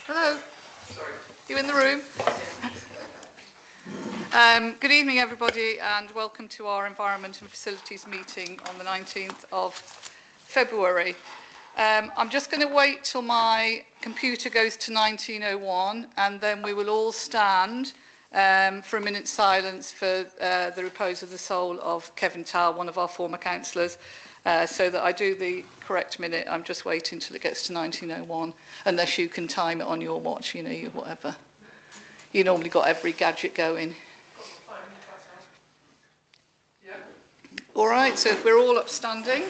Hello. Sorry. You in the room? Good evening, everybody, and welcome to our Environment and Facilities meeting on the 19th of February. I'm just going to wait till my computer goes to 1901, and then we will all stand for a minute's silence for the repose of the soul of Kevin Towell, one of our former councillors. So that I do the correct minute. I'm just waiting till it gets to 1901, unless you can time it on your watch, you know, whatever. You normally got every gadget going. Yeah. All right, so we're all upstanding.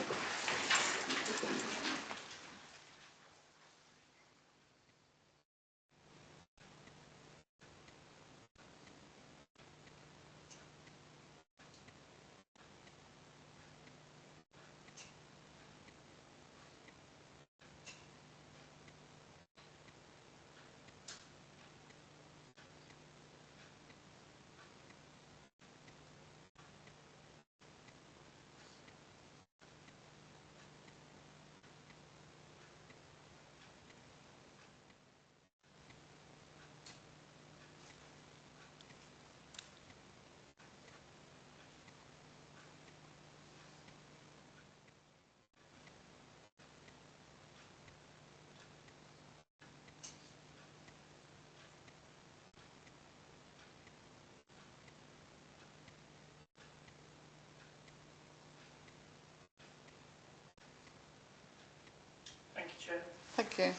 Thank you, Chair. Thank you.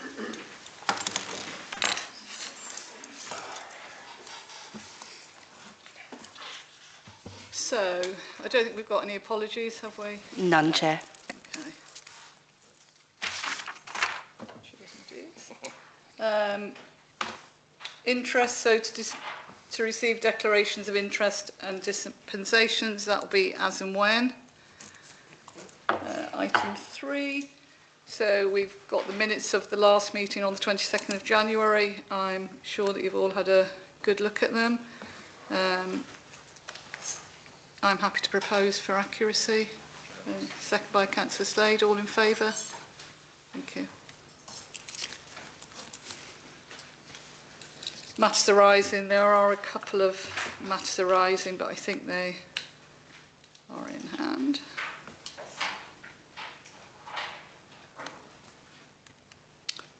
So, I don't think we've got any apologies, have we? None, Chair. Okay. Interest, so to receive declarations of interest and dispensations, that will be as and when. Item 3. So we've got the minutes of the last meeting on the 22nd of January. I'm sure that you've all had a good look at them. I'm happy to propose for accuracy. Second by Councillor Slade. All in favour? Thank you. Matters arising. There are a couple of matters arising, but I think they are in hand.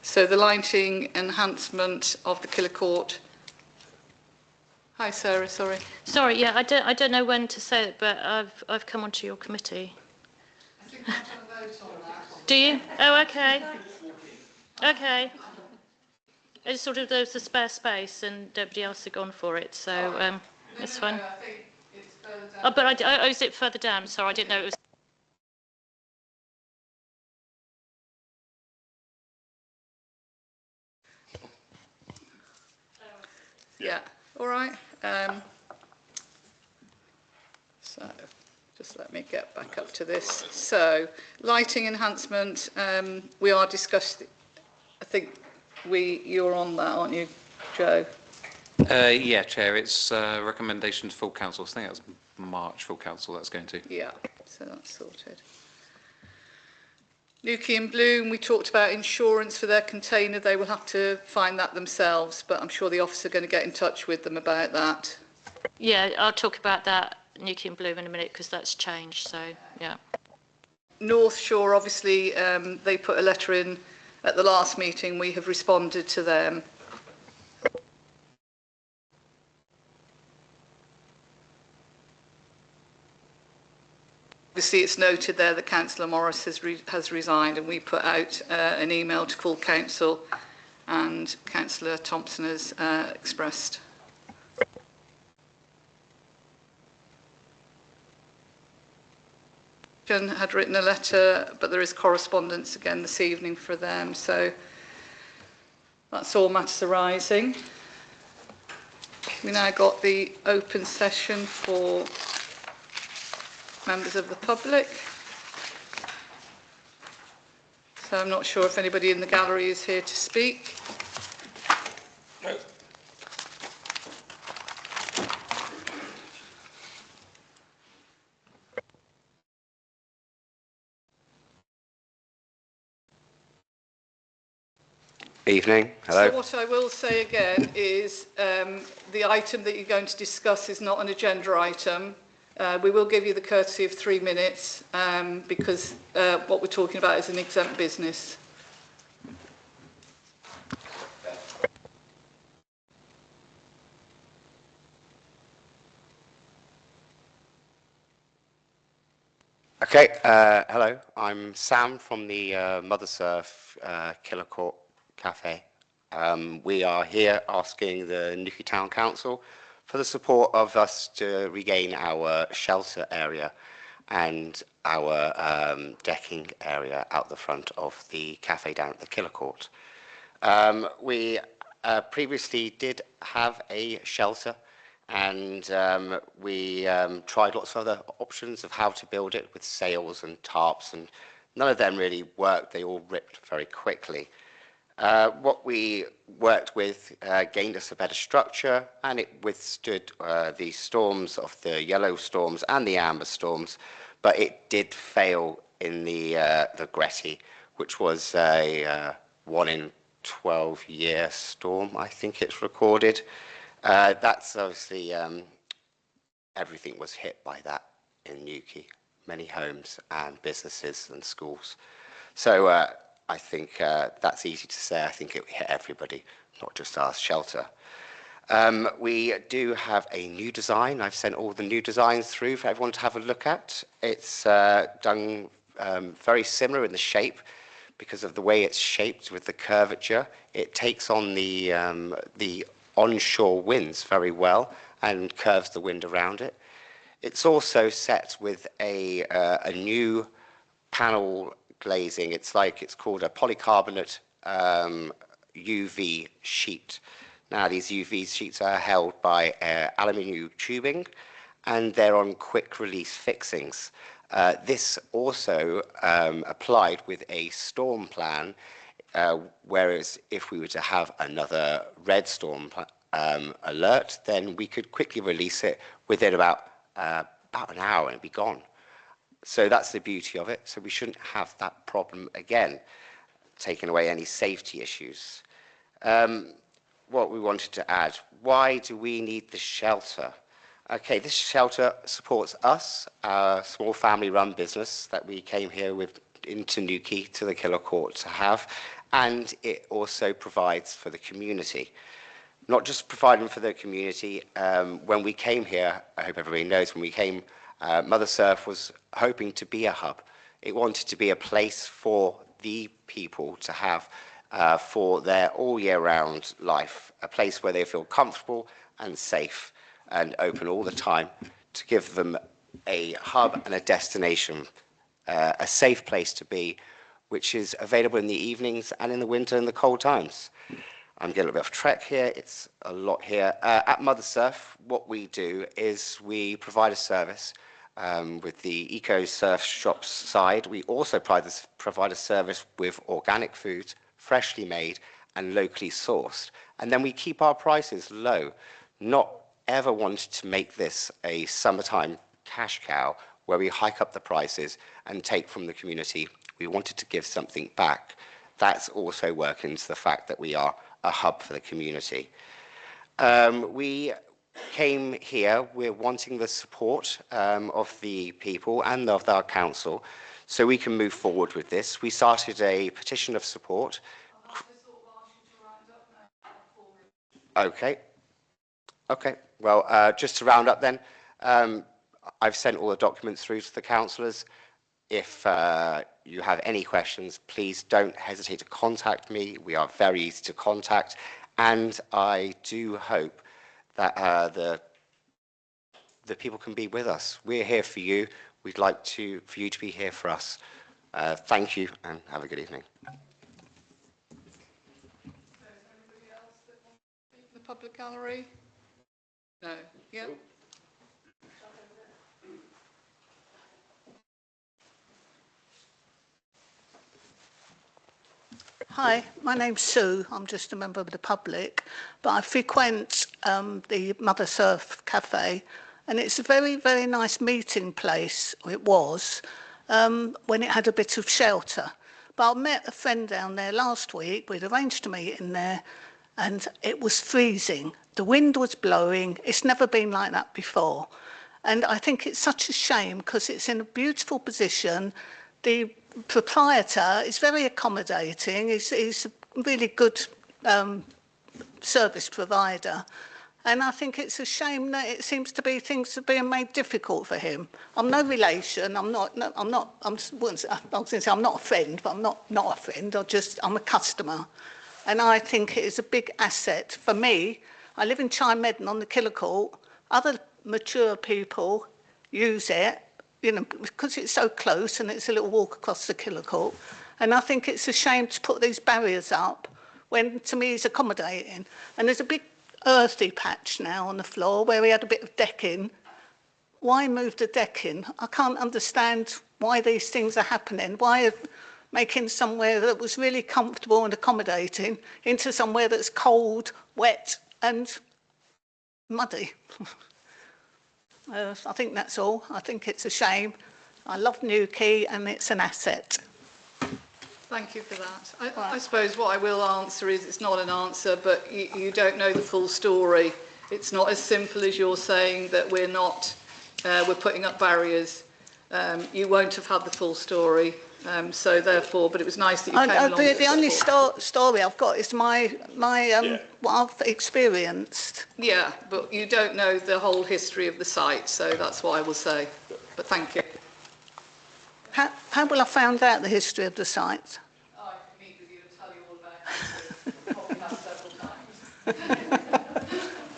So the lighting enhancement of the Killicourt. Hi, Sarah. Sorry. Sorry. Yeah, I don't know when to say it, but I've come onto your committee. I think I'm going to vote on that. Do you? Oh, okay. Okay. It's sort of there's a spare space and nobody else had gone for it, so it's fine. No, I think it's further down. Oh, but is it further down? Sorry, I didn't know it was. Yeah. All right. So just let me get back up to this. So lighting enhancement, we are discussing. I think you're on that, aren't you, Joe? Yeah, Chair, it's recommendation to full council. I think that's March full council that's going to. Yeah, so that's sorted. Nuki and Bloom, we talked about insurance for their container. They will have to find that themselves, but I'm sure the officer are going to get in touch with them about that. Yeah, I'll talk about that Nuki and Bloom in a minute because that's changed. So yeah. North Shore, obviously, they put a letter in at the last meeting. We have responded to them. Obviously, it's noted there that Councillor Morris has resigned, and we put out an email to full council, and Councillor Thompson has expressed. Had written a letter, but there is correspondence again this evening for them, so that's all matters arising. We now got the open session for members of the public. So I'm not sure if anybody in the gallery is here to speak. No. Evening. Hello. So what I will say again is the item that you're going to discuss is not an agenda item. We will give you the courtesy of 3 minutes because what we're talking about is an exempt business. Okay. Hello. I'm Sam from the Mother Surf Killer Court Cafe. We are here asking the Newquay Town Council for the support of us to regain our shelter area and our decking area out the front of the cafe down at the Killer Court. We previously did have a shelter, and we tried lots of other options of how to build it with sails and tarps, and none of them really worked. They all ripped very quickly. What we worked with gained us a better structure, and it withstood the storms of the yellow storms and the amber storms, but it did fail in the Gretty, which was a 1 in 12 year storm, I think it's recorded. That's obviously, everything was hit by that in Newquay, many homes and businesses and schools. So I think that's easy to say. I think it hit everybody, not just our shelter. We do have a new design. I've sent all the new designs through for everyone to have a look at. It's done very similar in the shape because of the way it's shaped with the curvature. It takes on the onshore winds very well and curves the wind around it. It's also set with a new panel glazing. It's called a polycarbonate UV sheet. Now these UV sheets are held by aluminium tubing, and they're on quick release fixings. This also applied with a storm plan, whereas if we were to have another red storm alert, then we could quickly release it within about an hour and it'd be gone. So that's the beauty of it. So we shouldn't have that problem again, taking away any safety issues. What we wanted to add, why do we need the shelter? Okay, this shelter supports us, a small family-run business that we came here with into Newquay to the Killer Court to have, and it also provides for the community. Not just providing for the community, when we came here, I hope everybody knows, when we came, Mother Surf was hoping to be a hub. It wanted to be a place for the people to have for their all year round life, a place where they feel comfortable and safe and open all the time, to give them a hub and a destination, a safe place to be, which is available in the evenings and in the winter and the cold times. I'm getting a little bit off track here. It's a lot here. At Mother Surf, what we do is we provide a service with the Eco Surf Shops side. We also provide a service with organic foods, freshly made and locally sourced. And then we keep our prices low. Not ever wanted to make this a summertime cash cow where we hike up the prices and take from the community. We wanted to give something back. That's also working into the fact that we are a hub for the community. We came here, we're wanting the support of the people and of our council so we can move forward with this. We started a petition of support. Okay. Okay. Well, just to round up then, I've sent all the documents through to the councillors. If you have any questions, please don't hesitate to contact me. We are very easy to contact, and I do hope that the people can be with us. We're here for you. We'd like for you to be here for us. Thank you, and have a good evening. Anybody else that wants to speak in the public gallery? No. Yeah. Hi, my name's Sue. I'm just a member of the public, but I frequent the Mother Surf Cafe, and it's a very, very nice meeting place. It was when it had a bit of shelter, But I met a friend down there last week. We'd arranged a meeting there, and it was freezing. The wind was blowing. It's never been like that before. And I think it's such a shame because it's in a beautiful position. The proprietor is very accommodating. He's a really good service provider. And I think it's a shame that it seems to be things are being made difficult for him. I'm no relation. I was going to say I'm not a friend, but I'm not a friend. I'm a customer. And I think it is a big asset for me. I live in Chymedden on the Killicourt. Other mature people use it, because it's so close and it's a little walk across the Killicourt. And I think it's a shame to put these barriers up when, to me, it's accommodating. And there's a big earthy patch now on the floor where we had a bit of decking. Why move the decking? I can't understand why these things are happening. Why making somewhere that was really comfortable and accommodating into somewhere that's cold, wet and muddy. I think that's all. I think it's a shame. I love Newquay and it's an asset. Thank you for that. I suppose what I will answer is it's not an answer, but you don't know the full story. It's not as simple as you're saying that we're putting up barriers. You won't have had the full story. So therefore, but it was nice that you came along. The only story I've got is what I've experienced. Yeah, but you don't know the whole history of the site, so that's what I will say. But thank you. How will I find out the history of the site? I can meet with you and tell you all about it. Probably have several times.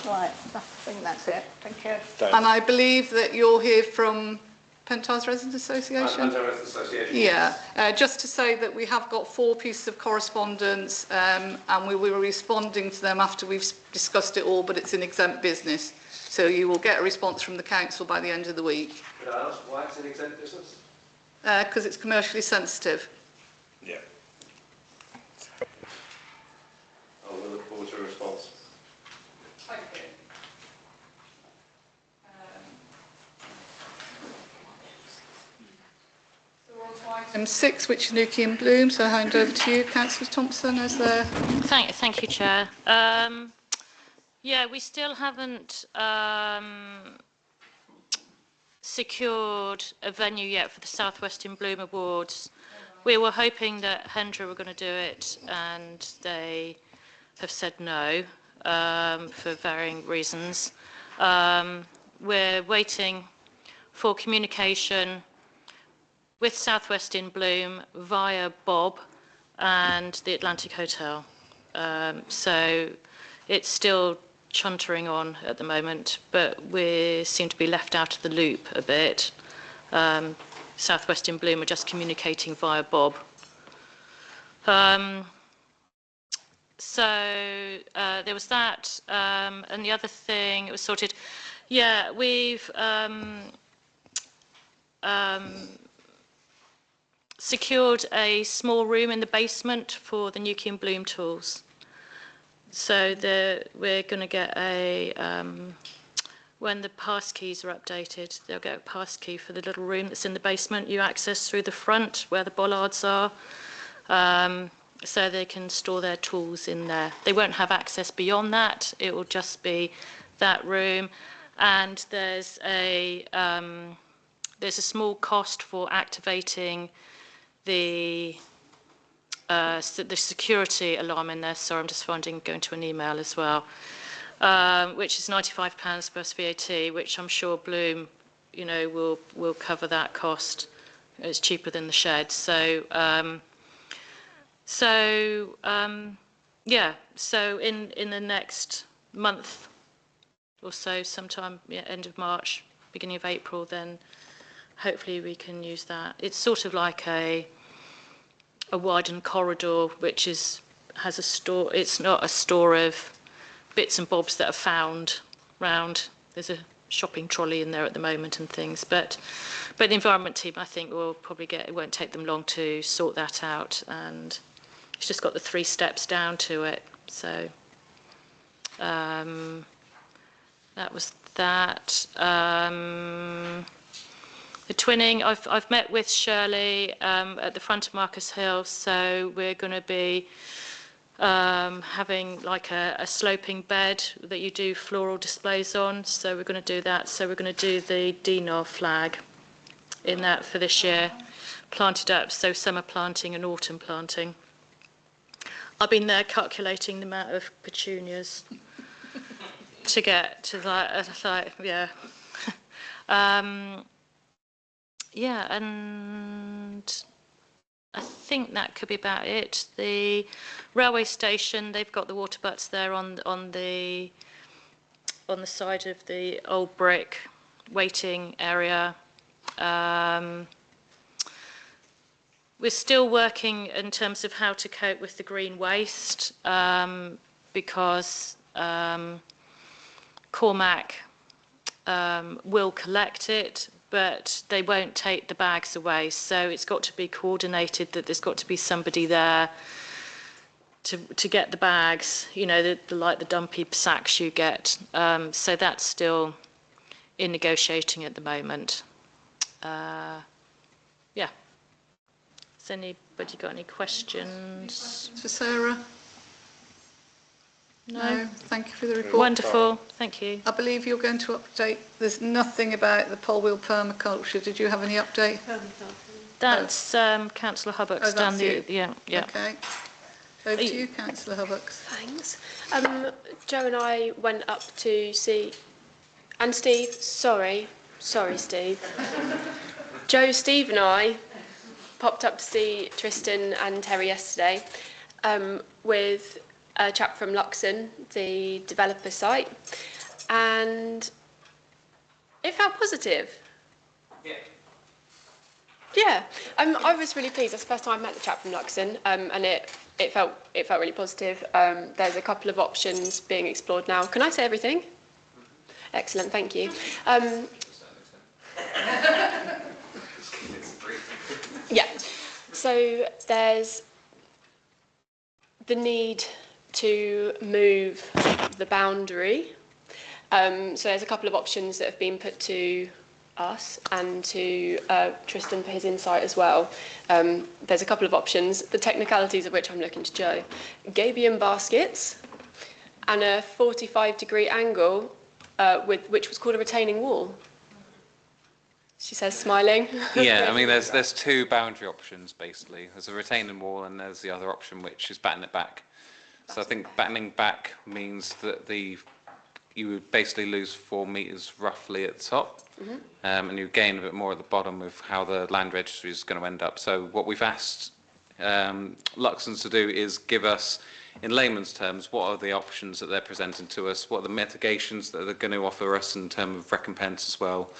Right, I think that's it. Thank you. And I believe that you're here from Penthouse Residents Association? Penthouse Residents Association. Yeah, just to say that we have got 4 pieces of correspondence and we will be responding to them after we've discussed it all, but it's in exempt business. So you will get a response from the council by the end of the week. Could I ask why it's an exempt business? Because it's commercially sensitive. Yeah. I will look forward to a response. Thank you. So we're on to item 6, which is Newquay and Bloom. So I hand over to you, Councillor Thompson, as the... Thank you, Chair. Yeah, we still haven't secured a venue yet for the South West in Bloom Awards. We were hoping that Hendra were going to do it, and they have said no for varying reasons. We're waiting for communication with South West in Bloom via Bob and the Atlantic Hotel. So it's still chuntering on at the moment, but we seem to be left out of the loop a bit. South West in Bloom are just communicating via Bob. So there was that, and the other thing, it was sorted. Yeah, we've secured a small room in the basement for the Newquay and Bloom tools. So we're going to get when the pass keys are updated, they'll get a pass key for the little room that's in the basement. You access through the front where the bollards are, so they can store their tools in there. They won't have access beyond that. It will just be that room. And there's a small cost for activating the security alarm in there. Sorry, I'm just going to an email as well, which is £95 plus VAT, which I'm sure Bloom, will cover that cost. It's cheaper than the shed. So yeah. So in the next month or so, sometime end of March, beginning of April, then hopefully we can use that. It's sort of like a widened corridor, which has a store. It's not a store of bits and bobs that are found round. There's a shopping trolley in there at the moment and things, but the environment team, I think, will probably it won't take them long to sort that out, and it's just got the 3 steps down to it. So that was that. The twinning, I've met with Shirley at the front of Marcus Hill, so we're going to be having like a sloping bed that you do floral displays on, so we're going to do that. So we're going to do the DNOR flag in that for this year, planted up, so summer planting and autumn planting. I've been there calculating the amount of petunias to get to that, yeah. Yeah, and I think that could be about it. The railway station, they've got the water butts there on the side of the old brick waiting area. We're still working in terms of how to cope with the green waste because Cormac will collect it, but they won't take the bags away. So it's got to be coordinated that there's got to be somebody there to get the bags, you know, like the dumpy sacks you get. So that's still in negotiating at the moment. Yeah. Has anybody got any questions? For Sarah? No. Thank you for the report. Wonderful. Thank you. I believe you're going to update. There's nothing about the Polwheel permaculture. Did you have any update? That's Councillor Hubbock's Oh, done that's the you. yeah. Okay. Over to you, Councillor Hubbox. Thanks. Joe and I went up to see, and Steve, sorry Steve. Joe, Steve and I popped up to see Tristan and Terry yesterday with a chap from Luxon, the developer site, and it felt positive. Yeah, I was really pleased. That's the first time I met the chap from Luxon, and it felt really positive. There's a couple of options being explored now. Can I say everything? Excellent, thank you. Yeah, so there's the need to move the boundary. So there's a couple of options that have been put to us and to Tristan for his insight as well. There's a couple of options, the technicalities of which I'm looking to Joe. Gabion baskets and a 45-degree angle which was called a retaining wall. She says, smiling. Yeah, I mean, there's two boundary options, basically. There's a retaining wall and there's the other option, which is batten it back. So I think battening back means that you would basically lose 4 metres roughly at the top, and you gain a bit more at the bottom with how the land registry is going to end up. So what we've asked Luxon to do is give us, in layman's terms, what are the options that they're presenting to us, what are the mitigations that they're going to offer us in terms of recompense as well.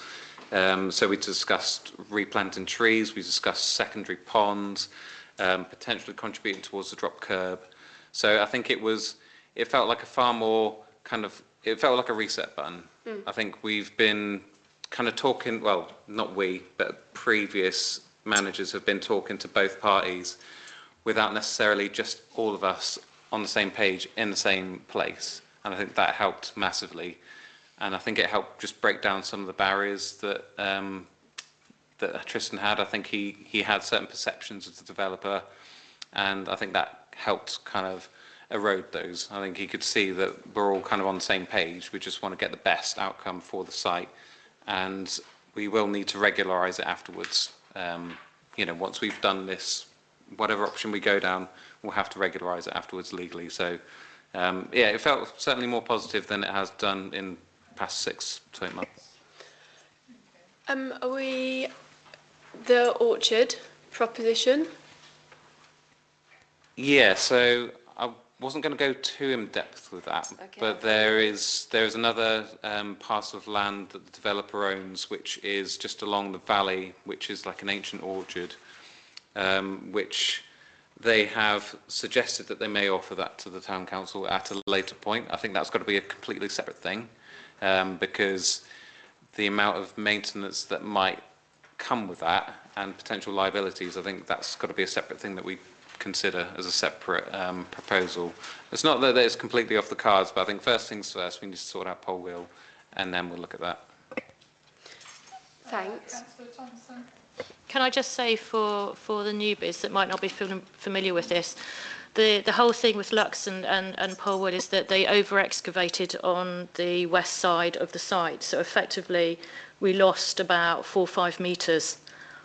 So we discussed replanting trees, we discussed secondary ponds, potentially contributing towards the drop curb. So I think it felt like a far more it felt like a reset button. I think we've been kind of talking, well, not we, but previous managers have been talking to both parties without necessarily just all of us on the same page in the same place. And I think that helped massively. And I think it helped just break down some of the barriers that Tristan had. I think he had certain perceptions of the developer, and I think that helped kind of erode those. I think he could see that we're all kind of on the same page. We just want to get the best outcome for the site, and we will need to regularise it afterwards. Once we've done this, whatever option we go down, we'll have to regularise it afterwards legally. So, it felt certainly more positive than it has done in past 6 to 8 months. Are we the orchard proposition? Yeah, so I wasn't going to go too in depth with that, Okay. but there is another parcel of land that the developer owns, which is just along the valley, which is like an ancient orchard, which they have suggested that they may offer that to the town council at a later point. I think that's got to be a completely separate thing, because the amount of maintenance that might come with that and potential liabilities, I think that's got to be a separate thing that we consider as a separate proposal. It's not that it's completely off the cards, but I think first things first, we need to sort out Polwheel, and then we'll look at that. Thanks. Councillor Thompson. Can I just say for the newbies that might not be familiar with this, the whole thing with Lux and Polwood is that they over-excavated on the west side of the site. So effectively, we lost about 4 or 5 metres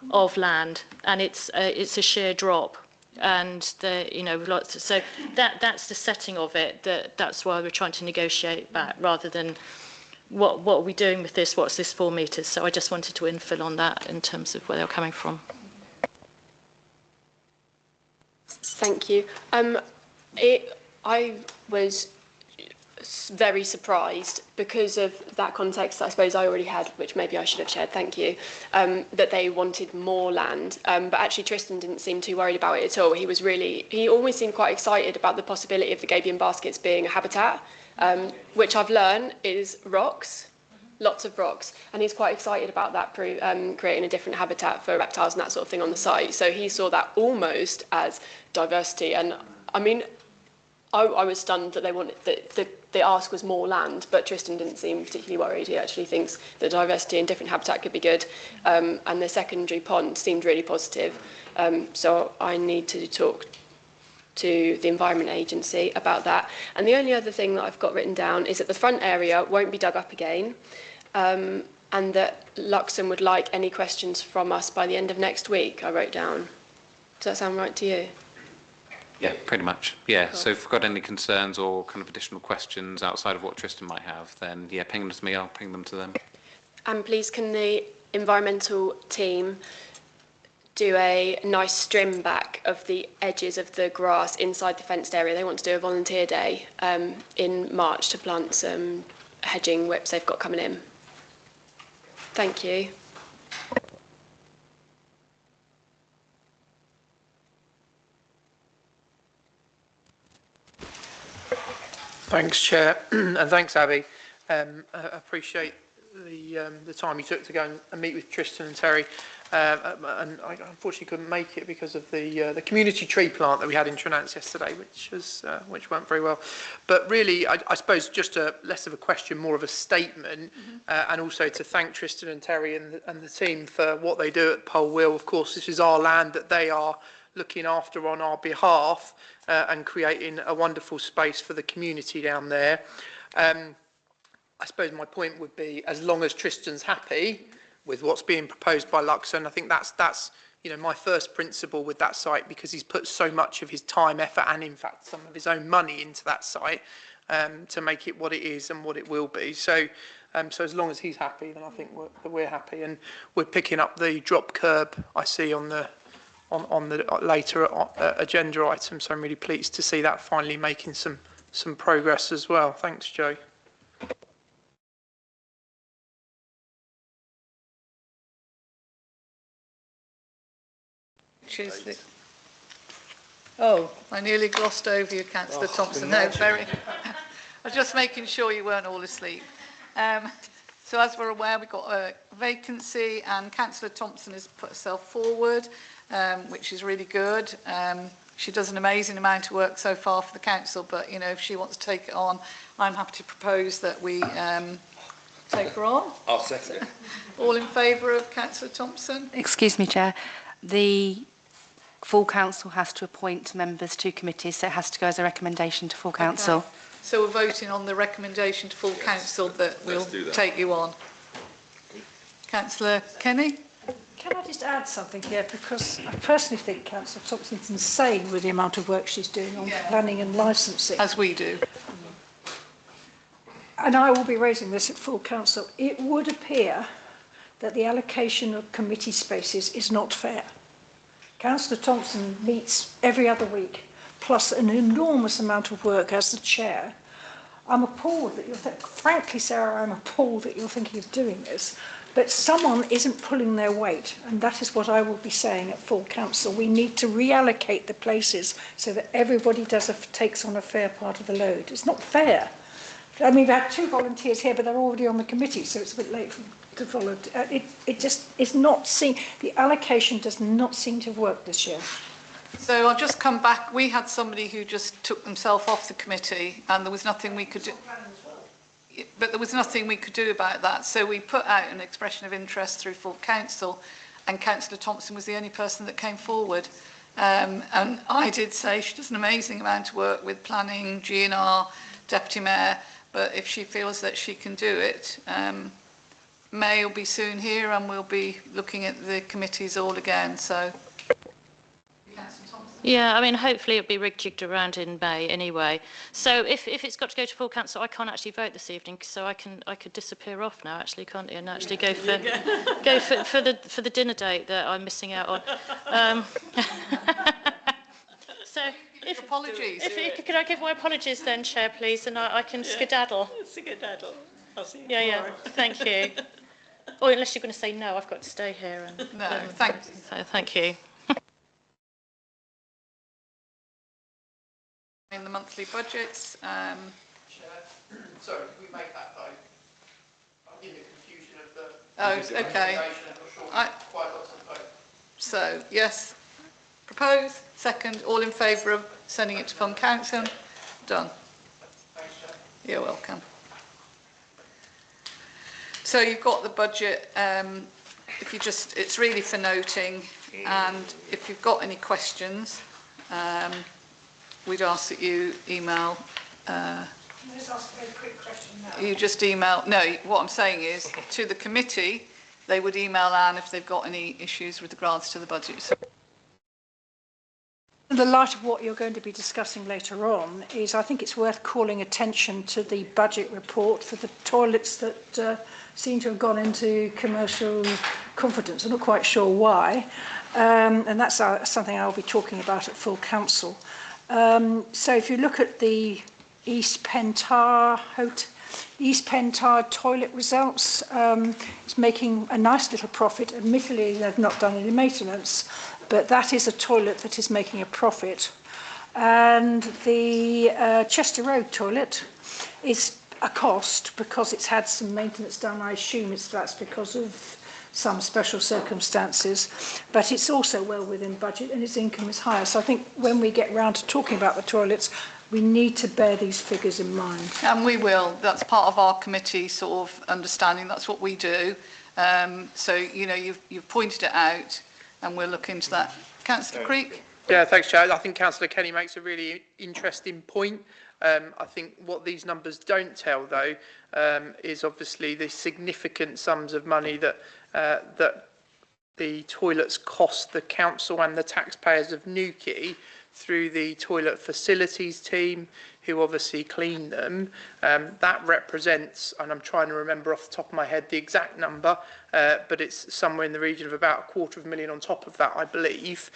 of land, and it's a sheer drop. And so that's the setting of it. That's why we're trying to negotiate back, rather than what are we doing with this? What's this 4 metres? So I just wanted to infill on that in terms of where they're coming from. Thank you. I was very surprised because of that context that I suppose I already had, which maybe I should have shared, thank you, that they wanted more land. But actually Tristan didn't seem too worried about it at all. He always seemed quite excited about the possibility of the gabion baskets being a habitat, which I've learned is rocks, lots of rocks. And he's quite excited about that, creating a different habitat for reptiles and that sort of thing on the site. So he saw that almost as diversity. And I mean, I was stunned that they wanted the ask was more land, but Tristan didn't seem particularly worried. He actually thinks that diversity and different habitat could be good, and the secondary pond seemed really positive. So I need to talk to the Environment Agency about that. And the only other thing that I've got written down is that the front area won't be dug up again, and that Luxon would like any questions from us by the end of next week, I wrote down. Does that sound right to you? Yeah, pretty much. Yeah, so if you've got any concerns or kind of additional questions outside of what Tristan might have, then yeah, ping them to me, I'll ping them to them. And please, can the environmental team do a nice trim back of the edges of the grass inside the fenced area? They want to do a volunteer day in March to plant some hedging whips they've got coming in. Thank you. Thanks, Chair, and thanks, Abby. I appreciate the time you took to go and meet with Tristan and Terry. And I unfortunately couldn't make it because of the community tree plant that we had in Trinance yesterday, which went very well. But really, I suppose just less of a question, more of a statement, and also to thank Tristan and Terry and the team for what they do at Polwhill. Of course, this is our land that they are looking after on our behalf, and creating a wonderful space for the community down there. I suppose my point would be, as long as Tristan's happy with what's being proposed by Luxon, I think that's my first principle with that site, because he's put so much of his time, effort, and in fact some of his own money into that site to make it what it is and what it will be. So as long as he's happy, then I think we're happy, and we're picking up the drop curb I see on the later agenda item. So I'm really pleased to see that finally making some progress as well. Thanks, Joe. Oh, I nearly glossed over you, Councillor Thompson. No, I was just making sure you weren't all asleep. So as we're aware, we've got a vacancy, and Councillor Thompson has put herself forward, which is really good. She does an amazing amount of work so far for the council, but if she wants to take it on, I'm happy to propose that we take her on. I'll second it. All in favour of Councillor Thompson? Excuse me, Chair. The full council has to appoint members to committees, so it has to go as a recommendation to full council. Okay. So we're voting on the recommendation to full council that we'll take you on. Councillor Kenny? Can I just add something here? Because I personally think Councillor Thompson's insane with the amount of work she's doing on planning and licensing. As we do. And I will be raising this at full council. It would appear that the allocation of committee spaces is not fair. Councillor Thompson meets every other week, plus an enormous amount of work as the chair. I'm appalled that frankly, Sarah, I'm appalled that you're thinking of doing this, but someone isn't pulling their weight, and that is what I will be saying at full council. We need to reallocate the places so that everybody takes on a fair part of the load. It's not fair. I mean, we've had 2 volunteers here, but they're already on the committee, so it's a bit late to follow. It just is not seen. The allocation does not seem to have worked this year. So I'll just come back. We had somebody who just took themselves off the committee, and there was nothing we could do. but there was nothing we could do about that. So we put out an expression of interest through full council, and Councillor Thompson was the only person that came forward. And I did say she does an amazing amount of work with planning, GNR, Deputy Mayor, but if she feels that she can do it, May will be soon here and we'll be looking at the committees all again. So, yeah, I mean, hopefully it'll be rigged around in May anyway. So if it's got to go to full council, I can't actually vote this evening, so I could disappear off now, actually, can't I? And actually go for the dinner date that I'm missing out on. So apologies. Could I give my apologies then, Chair, please, and I can skedaddle. Skedaddle. I'll see you Yeah, thank you. Or unless you're going to say no, I've got to stay here. And, no, thank you. So, thank you. In the monthly budgets. Chair, sorry, did we make that vote? I'm in the confusion of the... Oh, okay. Quite lots of vote. So, yes, propose, second, all in favour of sending it to Fund Council? Done. Thanks, Chair. You're welcome. So you've got the budget, if you just, it's really for noting, and if you've got any questions, we'd ask that you email. Can I just ask a very quick question now? You just email, no, what I'm saying is, to the committee, they would email Anne if they've got any issues with regards to the budget. So In the light of what you're going to be discussing later on, is I think it's worth calling attention to the budget report for the toilets that seem to have gone into commercial confidence. I'm not quite sure why, and that's something I'll be talking about at full council. So if you look at the East Pentar toilet results, it's making a nice little profit. Admittedly, they've not done any maintenance, but that is a toilet that is making a profit. And the Chester Road toilet is a cost because it's had some maintenance done. I assume that's because of some special circumstances, but it's also well within budget and its income is higher. So I think when we get round to talking about the toilets, we need to bear these figures in mind. And we will. That's part of our committee sort of understanding. That's what we do. So, you know, you've pointed it out and we'll look into that. Councillor Creek? Yeah, thanks, Chair. I think Councillor Kenny makes a really interesting point. I think what these numbers don't tell, though, is obviously the significant sums of money that that the toilets cost the council and the taxpayers of Newquay through the toilet facilities team, who obviously clean them. That represents, and I'm trying to remember off the top of my head the exact number, but it's somewhere in the region of about $250,000 on top of that, I believe,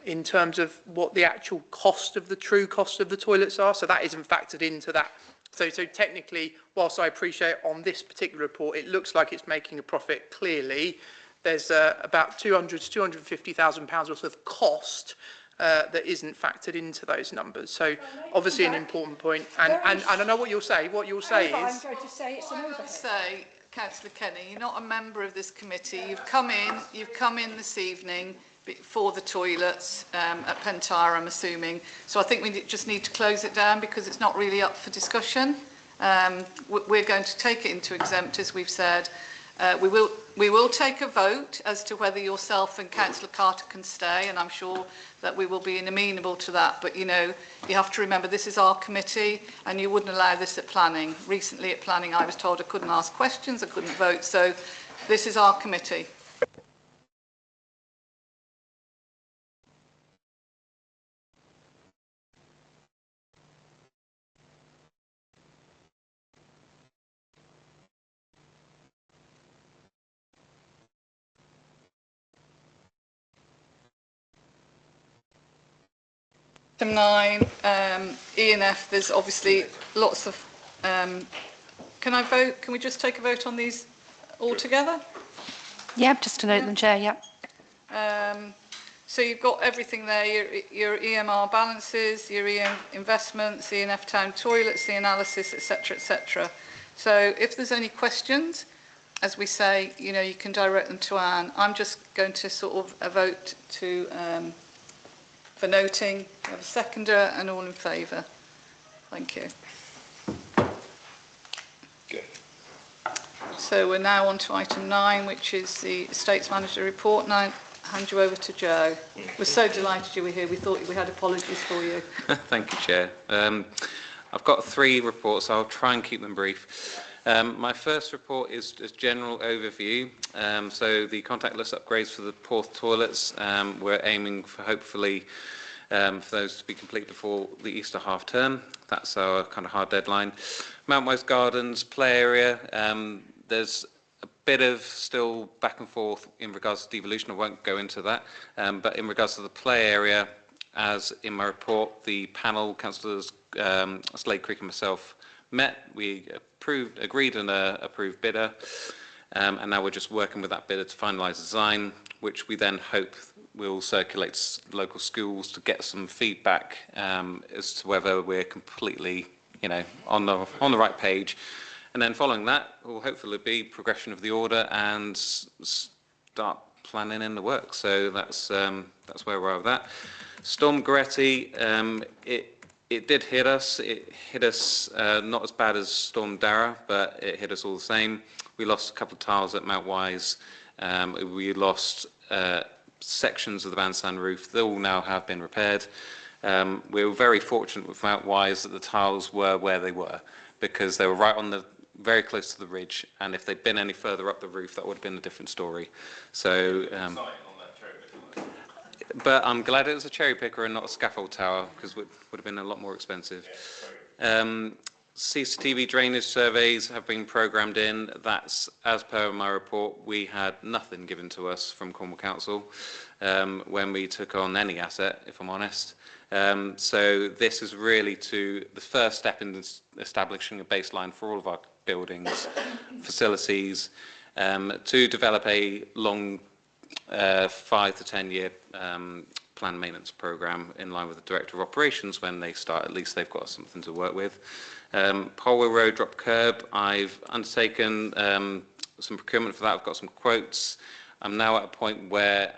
in terms of what the actual cost of the true cost of the toilets are. So that isn't factored into that. So technically, whilst I appreciate on this particular report, it looks like it's making a profit clearly, there's about £200,000 to £250,000 worth of cost that isn't factored into those numbers. So obviously an important point. And I know what you'll say. What you'll say is... I'm going to say it's an I overhead. would say, Councillor Kenny, you're not a member of this committee. You've come in this evening for the toilets at Pentar, I'm assuming. So I think we just need to close it down because it's not really up for discussion. We're going to take it into exempt, as we've said. We will take a vote as to whether yourself and Councillor Carter can stay, and I'm sure that we will be amenable to that. But, you know, you have to remember this is our committee and you wouldn't allow this at planning. Recently at planning, I was told I couldn't ask questions, I couldn't vote. So this is our committee. Item 9, E&F, there's obviously lots of... can I vote? Can we just take a vote on these all together? Yeah, just to note them, Chair, yeah. So you've got everything there, your EMR balances, your EM investments, E&F town toilets, the analysis, etc., etc. So if there's any questions, as we say, you know, you can direct them to Anne. I'm just going to sort of vote to... for noting, we have a seconder and all in favour. Thank you. Good. So we're now on to item 9, which is the Estates Manager report. Now I hand you over to Joe. We're so delighted you were here. We thought we had apologies for you. Thank you, Chair. I've got 3 reports. I'll try and keep them brief. My first report is a general overview. So the contactless upgrades for the Porth toilets, we're aiming for hopefully for those to be complete before the Easter half term. That's our kind of hard deadline. Mount Wise Gardens play area, there's a bit of still back and forth in regards to devolution. I won't go into that, but in regards to the play area, as in my report, the panel, councillors Slade Creek and myself met. We agreed on an approved bidder, and now we're just working with that bidder to finalise design, which we then hope will circulate to local schools to get some feedback as to whether we're completely, on the right page. And then following that will hopefully be progression of the order and start planning in the work. So that's where we're at with that. Storm Goretti, it did hit us. It hit us not as bad as Storm Dara, but it hit us all the same. We lost a couple of tiles at Mount Wise. We lost sections of the bandstand roof. They all now have been repaired. We were very fortunate with Mount Wise that the tiles were where they were, because they were right on the very close to the ridge, and if they'd been any further up the roof, that would have been a different story. So, but I'm glad it was a cherry picker and not a scaffold tower, because it would have been a lot more expensive. CCTV drainage surveys have been programmed in. That's, as per my report, we had nothing given to us from Cornwall Council when we took on any asset, if I'm honest. So this is really the first step in establishing a baseline for all of our buildings, facilities, to develop a long 5 to 10 year planned maintenance programme in line with the Director of Operations. When they start, at least they've got something to work with. Polwell Road drop curb, I've undertaken some procurement for that. I've got some quotes. I'm now at a point where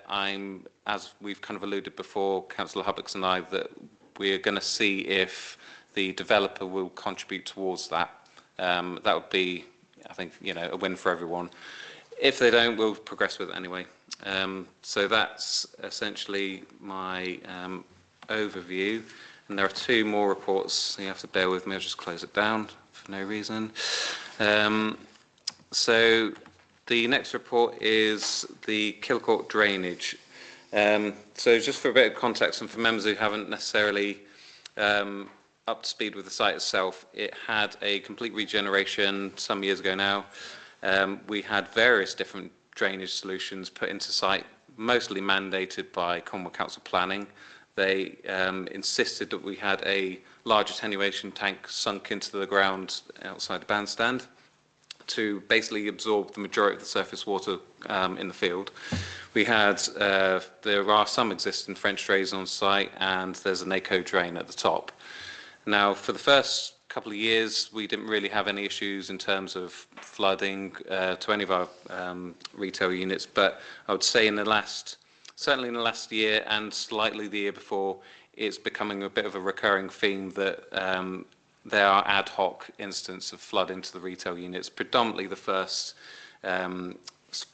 as we've kind of alluded before, Councillor Hubbicks and I, that we're going to see if the developer will contribute towards that. That would be, I think, a win for everyone. If they don't, we'll progress with it anyway. So that's essentially my overview. And there are 2 more reports, so you have to bear with me. I'll just close it down for no reason. So the next report is the Kilcourt drainage. So just for a bit of context, and for members who haven't necessarily up to speed with the site itself, it had a complete regeneration some years ago now. We had various different drainage solutions put into site, mostly mandated by Cornwall Council planning. They insisted that we had a large attenuation tank sunk into the ground outside the bandstand to basically absorb the majority of the surface water in the field. We had, there are some existing French drains on site, and there's an eco drain at the top. Now, for the first couple of years, we didn't really have any issues in terms of flooding to any of our retail units, but I would say certainly in the last year and slightly the year before, it's becoming a bit of a recurring theme that there are ad hoc instances of flood into the retail units, predominantly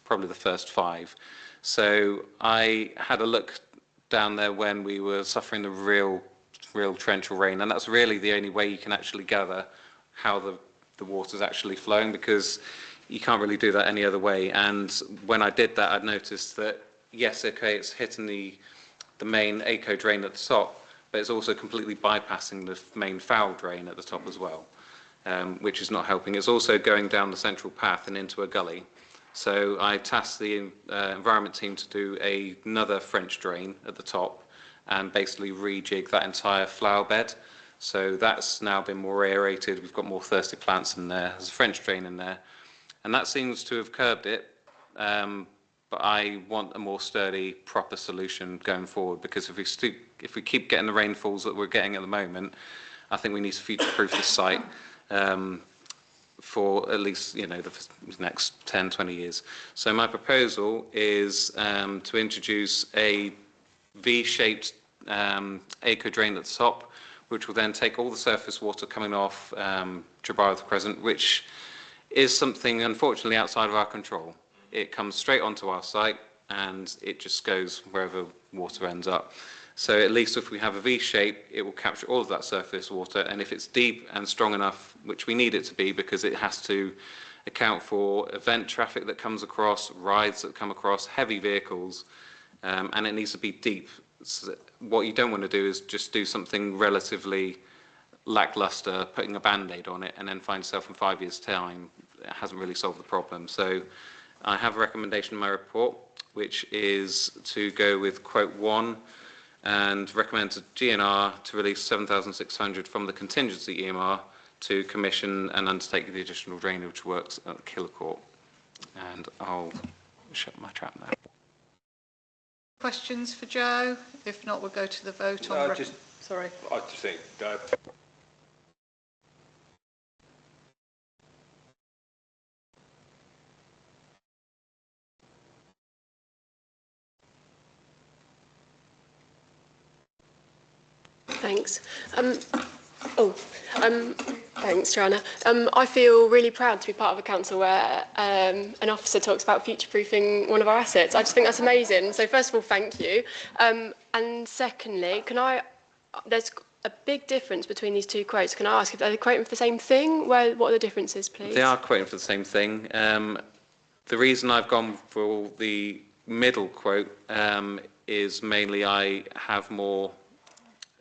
probably the first 5. So I had a look down there when we were suffering the real torrential rain, and that's really the only way you can actually gather how the water's actually flowing, because you can't really do that any other way. And when I did that, I noticed that, yes, okay, it's hitting the main eco drain at the top, but it's also completely bypassing the main foul drain at the top as well, which is not helping. It's also going down the central path and into a gully. So I tasked the environment team to do another French drain at the top and basically rejig that entire flower bed. So that's now been more aerated. We've got more thirsty plants in there. There's a French drain in there, and that seems to have curbed it. But I want a more sturdy, proper solution going forward, because if we keep getting the rainfalls that we're getting at the moment, I think we need to future-proof this site for at least the next 10, 20 years. So my proposal is to introduce a V-shaped eco drain at the top, which will then take all the surface water coming off Gibraltar Crescent, which is something unfortunately outside of our control. It comes straight onto our site and it just goes wherever water ends up. So at least if we have a V shape, it will capture all of that surface water, and if it's deep and strong enough, which we need it to be because it has to account for event traffic that comes across, rides that come across, heavy vehicles, and it needs to be deep. So what you don't want to do is just do something relatively lackluster, putting a band-aid on it, and then find yourself in 5 years' time, it hasn't really solved the problem. So I have a recommendation in my report, which is to go with quote 1 and recommend to GNR to release 7,600 from the contingency EMR to commission and undertake the additional drainage works at Kilcourt. And I'll shut my trap now. Questions for Joe? If not, we'll go to the vote on the... Sorry. I just think Thanks. Thanks, Joanna. I feel really proud to be part of a council where an officer talks about future-proofing one of our assets. I just think that's amazing. So first of all, thank you. And secondly, there's a big difference between these two quotes. Can I ask if they're quoting for the same thing? What are the differences, please? They are quoting for the same thing. The reason I've gone for the middle quote is mainly I have more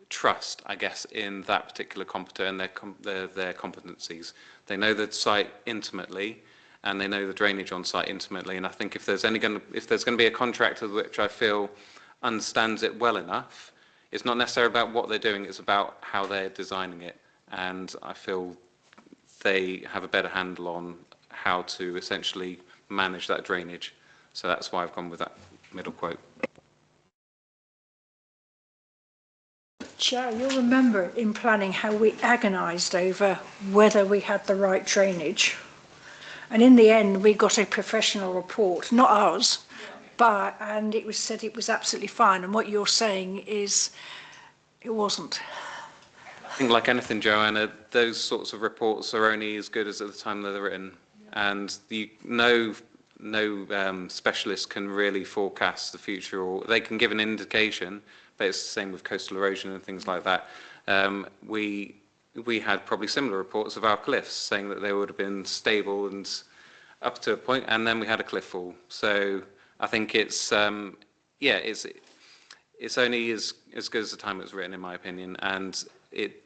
trust, I guess, in that particular competitor and their competencies. They know the site intimately, and they know the drainage on site intimately. And I think if there's going to be a contractor which I feel understands it well enough, it's not necessarily about what they're doing; it's about how they're designing it. And I feel they have a better handle on how to essentially manage that drainage. So that's why I've gone with that middle quote. Chair, you'll remember in planning how we agonised over whether we had the right drainage. And in the end, we got a professional report, not ours, and it was said it was absolutely fine. And what you're saying is it wasn't. I think like anything, Joanna, those sorts of reports are only as good as at the time that they're written. And no specialist can really forecast the future, or they can give an indication, but it's the same with coastal erosion and things like that. We had probably similar reports of our cliffs saying that they would have been stable and up to a point, and then we had a cliff fall. So I think it's only as good as the time it was written, in my opinion, and it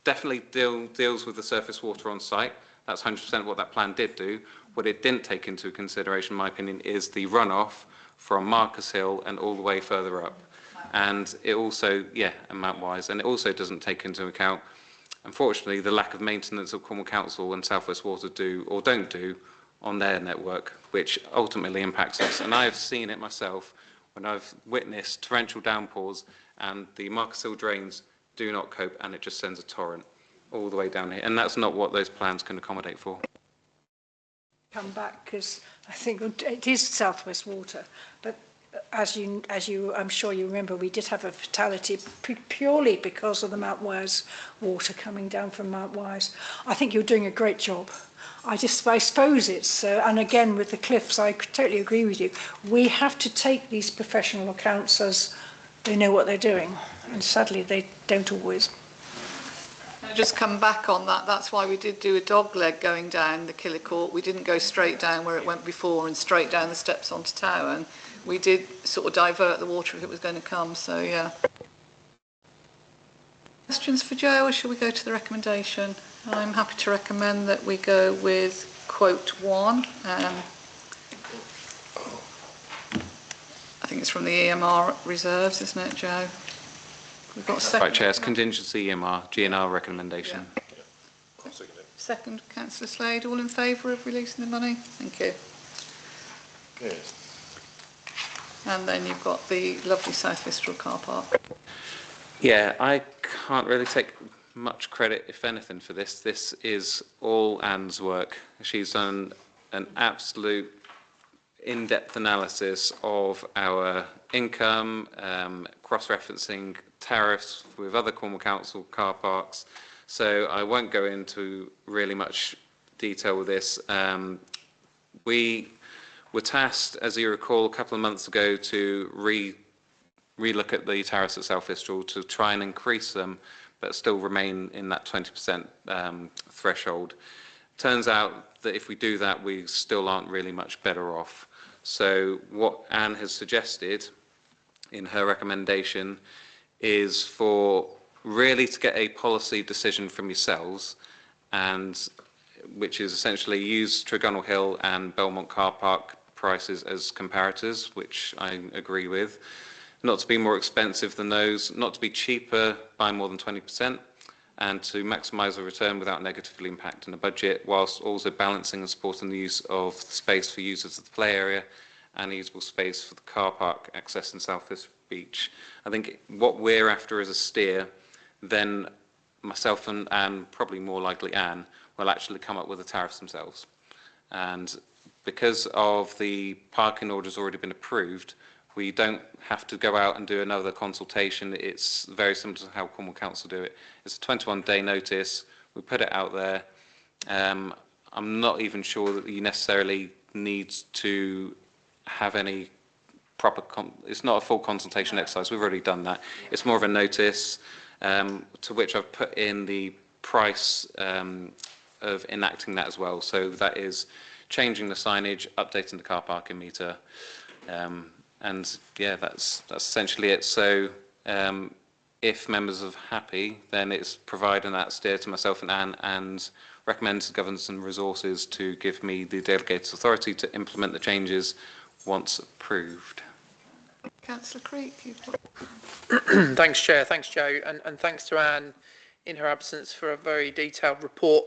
definitely deals with the surface water on site. That's 100% what that plan did do. What it didn't take into consideration, in my opinion, is the runoff from Marcus Hill and all the way further up. And it also, and Mount Wise, and it also doesn't take into account, unfortunately, the lack of maintenance that Cornwall Council and South West Water do or don't do on their network, which ultimately impacts us. And I've seen it myself when I've witnessed torrential downpours and the Marcus Hill drains do not cope, and it just sends a torrent all the way down here. And that's not what those plans can accommodate for. Come back, because I think it is South West Water, but as you, I'm sure you remember, we did have a fatality purely because of the Mount Wise water coming down from Mount Wise. I think you're doing a great job. I suppose it's, and again with the cliffs, I totally agree with you. We have to take these professional accounts as they know what they're doing, and sadly they don't always. Just come back on that. That's why we did do a dog leg going down the Kilcourt. We didn't go straight down where it went before and straight down the steps onto Tower. We did sort of divert the water if it was going to come, so yeah. Questions for Joe, or shall we go to the recommendation? I'm happy to recommend that we go with quote 1. I think it's from the EMR reserves, isn't it, Joe? We've got a second. Right, Chair, it's contingency EMR, GNR recommendation. Yeah. Second, Councillor Slade. All in favour of releasing the money? Thank you. Good. And then you've got the lovely South Mistral car park. Yeah, I can't really take much credit, if anything, for this. This is all Anne's work. She's done an absolute in-depth analysis of our income, cross-referencing tariffs with other Cornwall Council car parks. So I won't go into really much detail with this. We were tasked, as you recall, a couple of months ago to re-look at the tariffs at South Fistral to try and increase them, but still remain in that 20% threshold. Turns out that if we do that, we still aren't really much better off. So what Anne has suggested in her recommendation is for really to get a policy decision from yourselves, and which is essentially use Tregonwell Hill and Belmont car park prices as comparators, which I agree with, not to be more expensive than those, not to be cheaper by more than 20%, and to maximise the return without negatively impacting the budget, whilst also balancing and supporting the use of the space for users of the play area and usable space for the car park access in South Fistral Beach. I think what we're after is a steer, then myself and Anne, probably more likely Anne, will actually come up with the tariffs themselves. And because of the parking orders already been approved, we don't have to go out and do another consultation. It's very similar to how Cornwall Council do it. It's a 21-day notice. We put it out there. I'm not even sure that you necessarily need to have any proper, it's not a full consultation exercise. We've already done that. It's more of a notice to which I've put in the price of enacting that as well. So that is changing the signage, updating the car parking meter, and yeah, that's essentially it. So if members are happy, then it's providing that steer to myself and Anne, and recommend to Governance and Resources to give me the delegated authority to implement the changes once approved. Councillor Creek, you've got... Thanks, Chair. Thanks, Joe, and thanks to Anne in her absence for a very detailed report.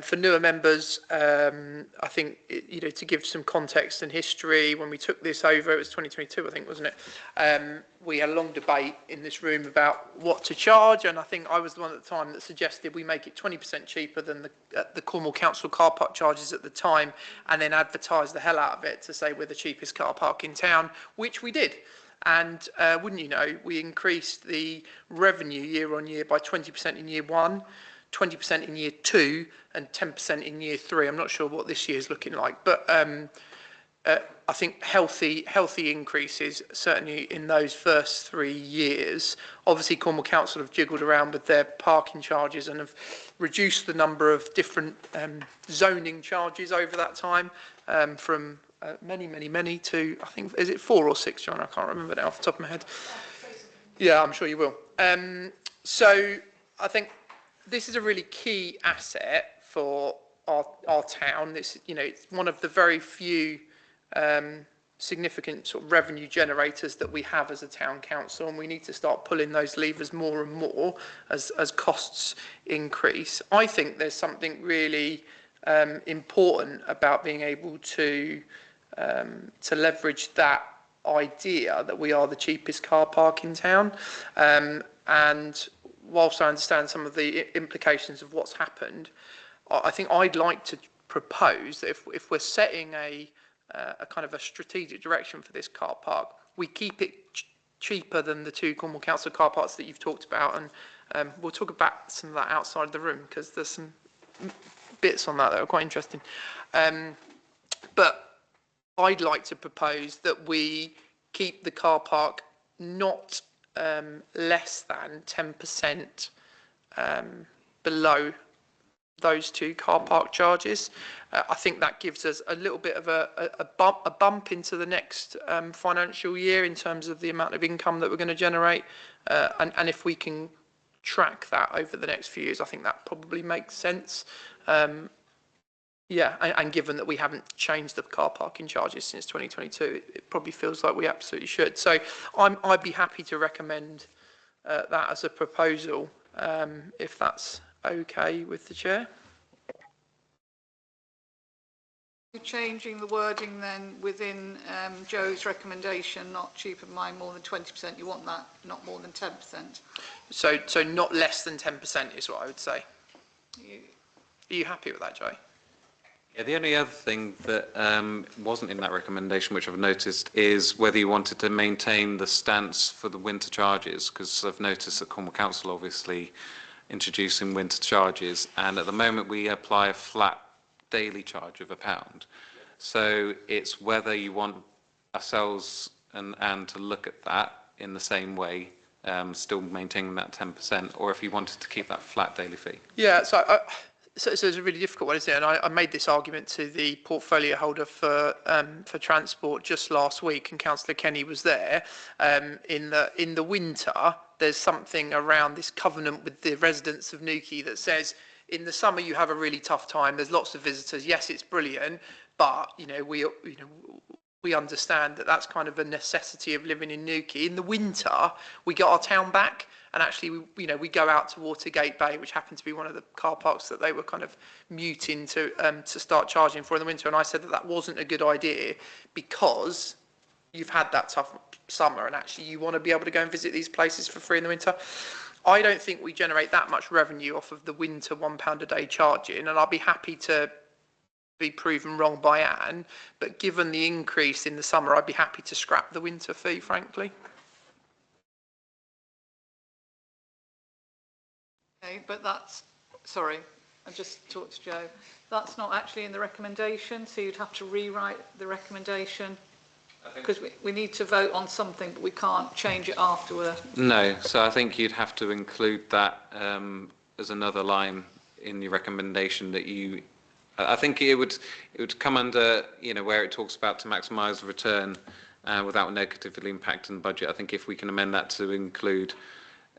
For newer members, I think, to give some context and history, when we took this over, it was 2022, I think, wasn't it? We had a long debate in this room about what to charge, and I think I was the one at the time that suggested we make it 20% cheaper than the Cornwall Council car park charges at the time, and then advertise the hell out of it to say we're the cheapest car park in town, which we did. And wouldn't you know, we increased the revenue year on year by 20% in year 1, 20% in year 2, and 10% in year 3. I'm not sure what this year is looking like, but I think healthy increases, certainly in those first 3 years. Obviously, Cornwall Council have jiggled around with their parking charges and have reduced the number of different zoning charges over that time from many to, I think, is it 4 or 6, John? I can't remember now off the top of my head. Yeah, I'm sure you will. So I think this is a really key asset for our town. It's, it's one of the very few significant sort of revenue generators that we have as a town council, and we need to start pulling those levers more and more as costs increase. I think there's something really important about being able to leverage that idea that we are the cheapest car park in town. And whilst I understand some of the implications of what's happened, I think I'd like to propose that if we're setting a kind of a strategic direction for this car park, we keep it cheaper than the 2 Cornwall Council car parks that you've talked about. And we'll talk about some of that outside the room, because there's some bits on that are quite interesting. But I'd like to propose that we keep the car park not less than 10% below those 2 car park charges. I think that gives us a little bit of a bump into the next financial year in terms of the amount of income that we're going to generate. And if we can track that over the next few years, I think that probably makes sense. Yeah, and given that we haven't changed the car parking charges since 2022, it probably feels like we absolutely should. So I'd be happy to recommend that as a proposal, if that's okay with the chair. You're changing the wording then within Joe's recommendation, not cheaper by more than 20%. You want that not more than 10%. So not less than 10% is what I would say. Are you happy with that, Joe? Yeah, the only other thing that wasn't in that recommendation, which I've noticed, is whether you wanted to maintain the stance for the winter charges, because I've noticed that Cornwall Council obviously introducing winter charges, and at the moment we apply a flat daily charge of £1. So it's whether you want ourselves and Anne to look at that in the same way, still maintaining that 10%, or if you wanted to keep that flat daily fee. Yeah, so it's a really difficult one, isn't it? And I made this argument to the portfolio holder for transport just last week, and Councillor Kenny was there. In the winter, there's something around this covenant with the residents of Newquay that says in the summer you have a really tough time. There's lots of visitors. Yes, it's brilliant, but we understand that that's kind of a necessity of living in Newquay. In the winter, we get our town back, and actually, we go out to Watergate Bay, which happened to be one of the car parks that they were kind of muting to start charging for in the winter. And I said that wasn't a good idea because you've had that tough summer, and actually you want to be able to go and visit these places for free in the winter. I don't think we generate that much revenue off of the winter £1 a day charging, and I'll be happy to be proven wrong by Anne, but given the increase in the summer, I'd be happy to scrap the winter fee, frankly. Okay, but sorry, I just talked to Joe. That's not actually in the recommendation, so you'd have to rewrite the recommendation, because we need to vote on something, but we can't change it afterward. No, so I think you'd have to include that as another line in your recommendation that you. I think it would come under where it talks about to maximise the return without negatively impacting the budget. I think if we can amend that to include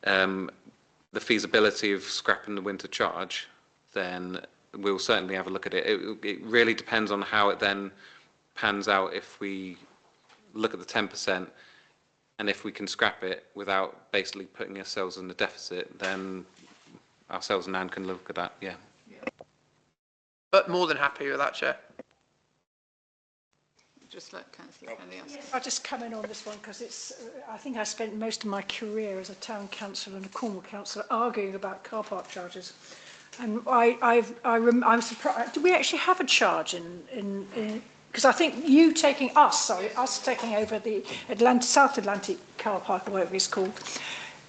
the feasibility of scrapping the winter charge, then we'll certainly have a look at it. It really depends on how it then pans out. If we look at the 10%, and if we can scrap it without basically putting ourselves in the deficit, then ourselves and Anne can look at that. Yeah. But more than happy with that, Chair. Just let Councillor Kenny ask. I'll just come in on this one because I think I spent most of my career as a town councillor and a Cornwall councillor arguing about car park charges. And I'm surprised. Do we actually have a charge because I think us taking over the South Atlantic car park, or whatever it's called,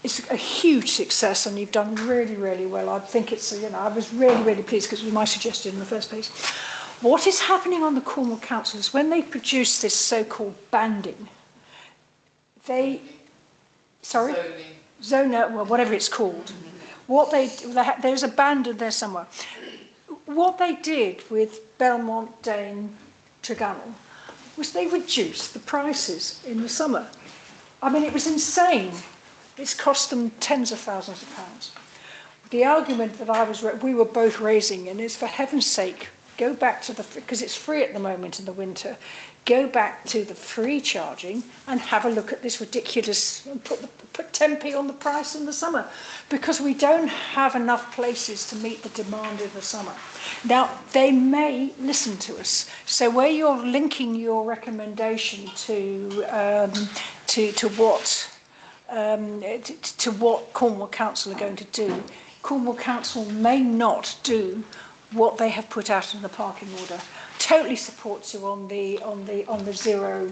it's a huge success, and you've done really, really well. I think I was really, really pleased because it was my suggestion in the first place. What is happening on the Cornwall Council is when they produce this so-called banding, Zona, well, whatever it's called, there's a band in there somewhere. What they did with Belmont, Dane, Tregonwell was they reduced the prices in the summer. I mean, it was insane. It's cost them tens of thousands of pounds. The argument that we were both raising is, for heaven's sake, go back to because it's free at the moment in the winter, go back to the free charging and have a look at this ridiculous, put 10p on the price in the summer, because we don't have enough places to meet the demand in the summer. Now, they may listen to us. So where you're linking your recommendation to what Cornwall Council are going to do, Cornwall Council may not do what they have put out in the parking order. Totally supports you on the zero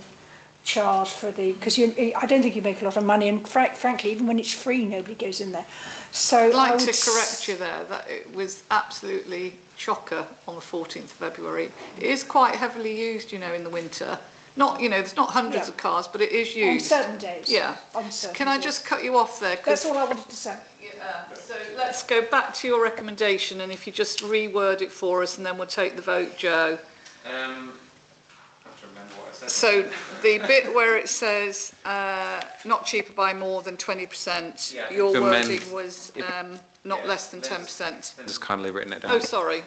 charge for because I don't think you make a lot of money, and frankly, even when it's free, nobody goes in there. So I'd like to correct you there that it was absolutely chocker on the 14th of February. It is quite heavily used, in the winter. Not, there's not hundreds of cars, but it is used. On certain days. Yeah. On certain Can I days. just cut you off there? That's all I wanted to say. Yeah. So let's go back to your recommendation, and if you just reword it for us, and then we'll take the vote, Joe. I have to remember what I said. So the bit where it says not cheaper by more than 20%, your wording was not less than 10%. Just kindly written it down. Oh, sorry.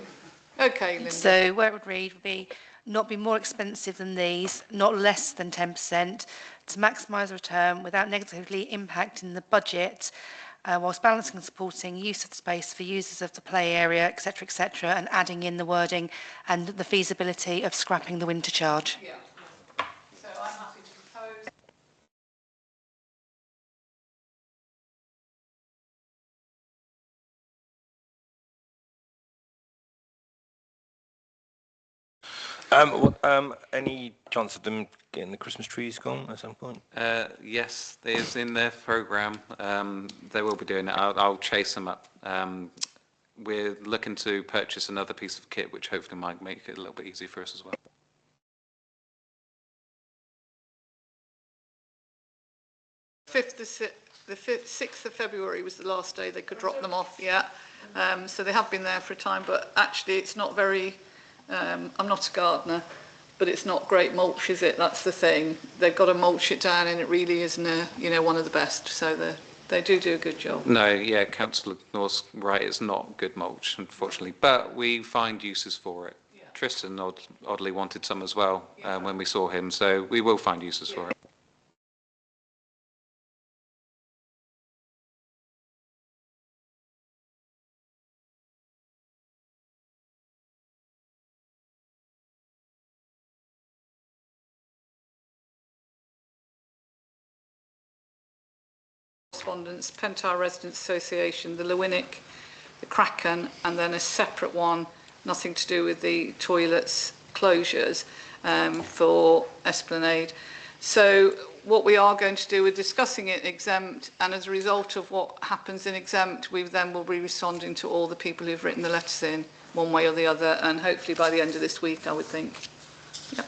Okay, Linda. So where it would read would be not be more expensive than these, not less than 10%, to maximise return without negatively impacting the budget, whilst balancing and supporting use of the space for users of the play area, etc., and adding in the wording and the feasibility of scrapping the winter charge. Yeah. So I'm happy to propose. Any chance of them getting the Christmas trees gone at some point? Yes, there's in their programme. They will be doing it. I'll chase them up. we're looking to purchase another piece of kit, which hopefully might make it a little bit easier for us as well. The 6th of February was the last day they could drop them off, yeah. So they have been there for a time, but actually it's not very, I'm not a gardener, but it's not great mulch, is it? That's the thing. They've got to mulch it down, and it really isn't, one of the best. So they do a good job. No, yeah, Councillor North's right, it's not good mulch, unfortunately, but we find uses for it. Yeah. Tristan oddly wanted some as well when we saw him, so we will find uses for it. Correspondence, Pentar Residents Association, the Lewinick, the Kraken, and then a separate one, nothing to do with the toilets closures, for Esplanade. So what we are going to do, we're discussing it exempt, and as a result of what happens in exempt, we then will be responding to all the people who've written the letters in one way or the other, and hopefully by the end of this week, I would think. Yep.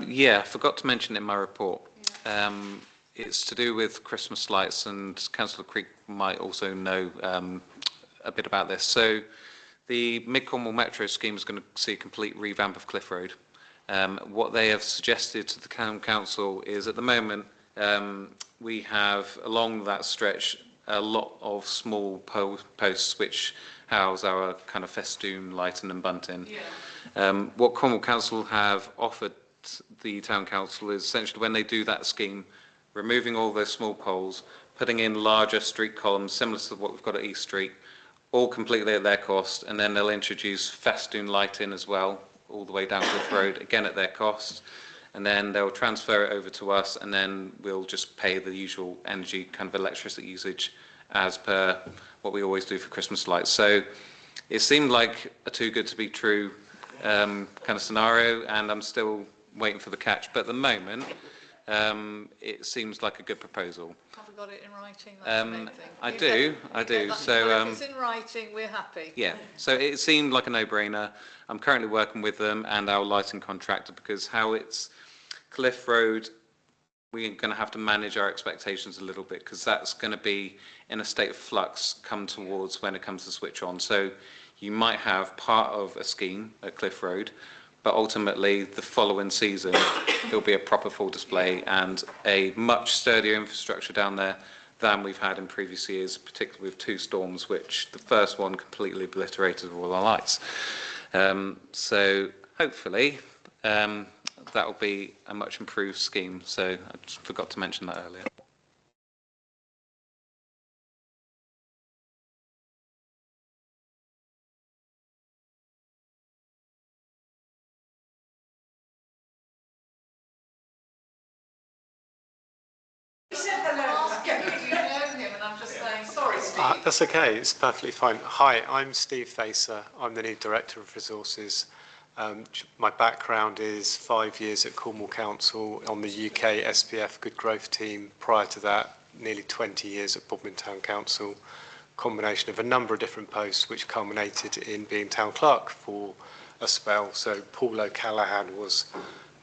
Yeah, I forgot to mention in my report. It's to do with Christmas lights, and Councillor Creek might also know a bit about this. So the Mid-Cornwall Metro scheme is going to see a complete revamp of Cliff Road. What they have suggested to the Council is, at the moment, we have along that stretch a lot of small posts which house our kind of festoon lighting and bunting. Yeah. What Cornwall Council have offered the Town Council is essentially, when they do that scheme, removing all those small poles, putting in larger street columns similar to what we've got at East Street, all completely at their cost, and then they'll introduce festoon lighting as well, all the way down Cliff Road, again at their cost, and then they'll transfer it over to us, and then we'll just pay the usual energy, kind of electricity usage, as per what we always do for Christmas lights. So it seemed like a too good to be true kind of scenario, and I'm still waiting for the catch. But at the moment, it seems like a good proposal. Have we got it in writing? That's the main thing. I do. So if it's in writing, we're happy. Yeah, so it seemed like a no-brainer. I'm currently working with them and our lighting contractor, because how it's Cliff Road, we're going to have to manage our expectations a little bit, because that's going to be in a state of flux come towards when it comes to switch on. So you might have part of a scheme at Cliff Road, but ultimately the following season there'll be a proper full display and a much sturdier infrastructure down there than we've had in previous years, particularly with two storms, which the first one completely obliterated all our lights. So hopefully that will be a much improved scheme. So I just forgot to mention that earlier. That's okay, it's perfectly fine. Hi, I'm Steve Facer. I'm the new Director of Resources. My background is 5 years at Cornwall Council on the UK SPF Good Growth team. Prior to that, nearly 20 years at Bodmin Town Council. Combination of a number of different posts which culminated in being Town Clerk for a spell. So Paul O'Callaghan was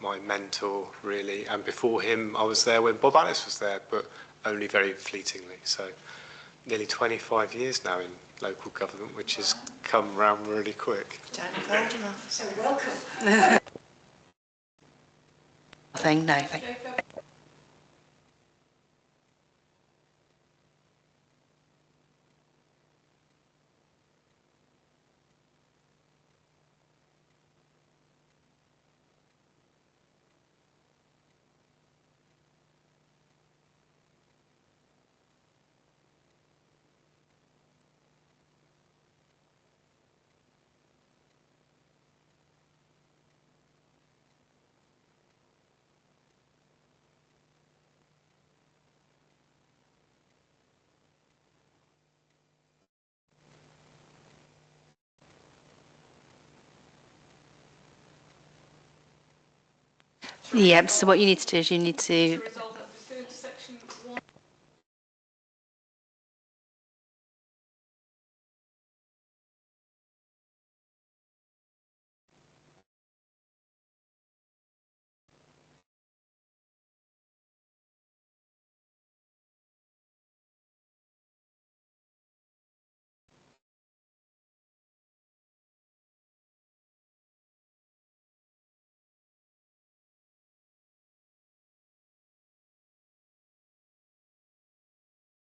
my mentor, really. And before him, I was there when Bob Alice was there, but only very fleetingly. So nearly 25 years now in local government, which has come round really quick. Don't look old enough. So welcome. Nothing, no, thank you. Yep, so what you need to do is you need to, Resolve that pursuant to section 1.